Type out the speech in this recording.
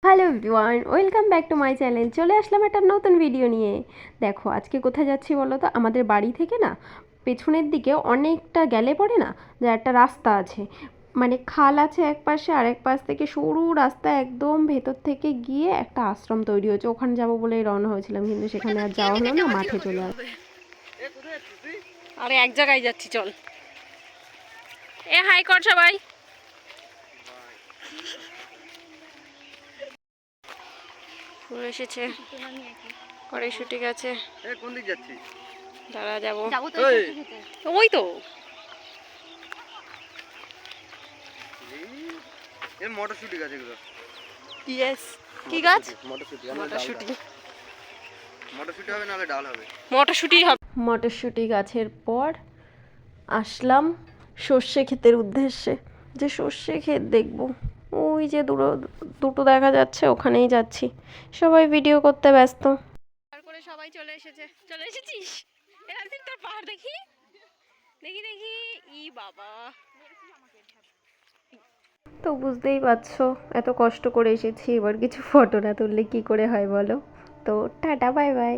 Hello everyone, welcome back to my channel. চলে আসলাম একটা নতুন ভিডিও নিয়ে। দেখো আজকে কোথায় যাচ্ছি বলো তো? আমাদের বাড়ি থেকে না পেছনের দিকে অনেকটা গেলে পরে না যে একটা রাস্তা আছে, মানে খাল আছে এক পাশে, আর এক পাশ থেকে সরু রাস্তা একদম ভেতর থেকে গিয়ে একটা আশ্রম তৈরি হয়েছে। ওখানে যাবো বলেই রওনা হয়েছিলাম, কিন্তু সেখানে আর যাওয়া হলো না, মাঠে চলে আসলাম। আরে এক জায়গায় যাচ্ছি, চল। হাই কর সবাই। ফুল এসেছে, কড়াইশুঁটি গাছে। কোন দিক যাচ্ছি? দাঁড়া যাবো, ওই তো মটরশুটি গাছ এগুলো। ইয়েস। কি গাছ? মটরশুটি। মটরশুঁটি। মটরশুটি হবে নাহলে ডাল হবে। মটরশুঁটি হবে। মটরশুঁটি গাছের পর আসলাম সর্ষে ক্ষেতের উদ্দেশ্যে, যে সর্ষে ক্ষেত দেখবো। ওই যে দুটো দেখা যাচ্ছে, ওখানেই যাচ্ছি। সবাই ভিডিও করতে ব্যস্ত। আর করে সবাই চলে এসেছিস? এরাদিন তোর পাহাড় দেখি দেখি দেখি। ই বাবা, তো বুঝতেই পারছো এত কষ্ট করে এসেছি, এবার কিছু ফটো না তুললে কি করে হয় বলো। তো টাটা, বাই বাই।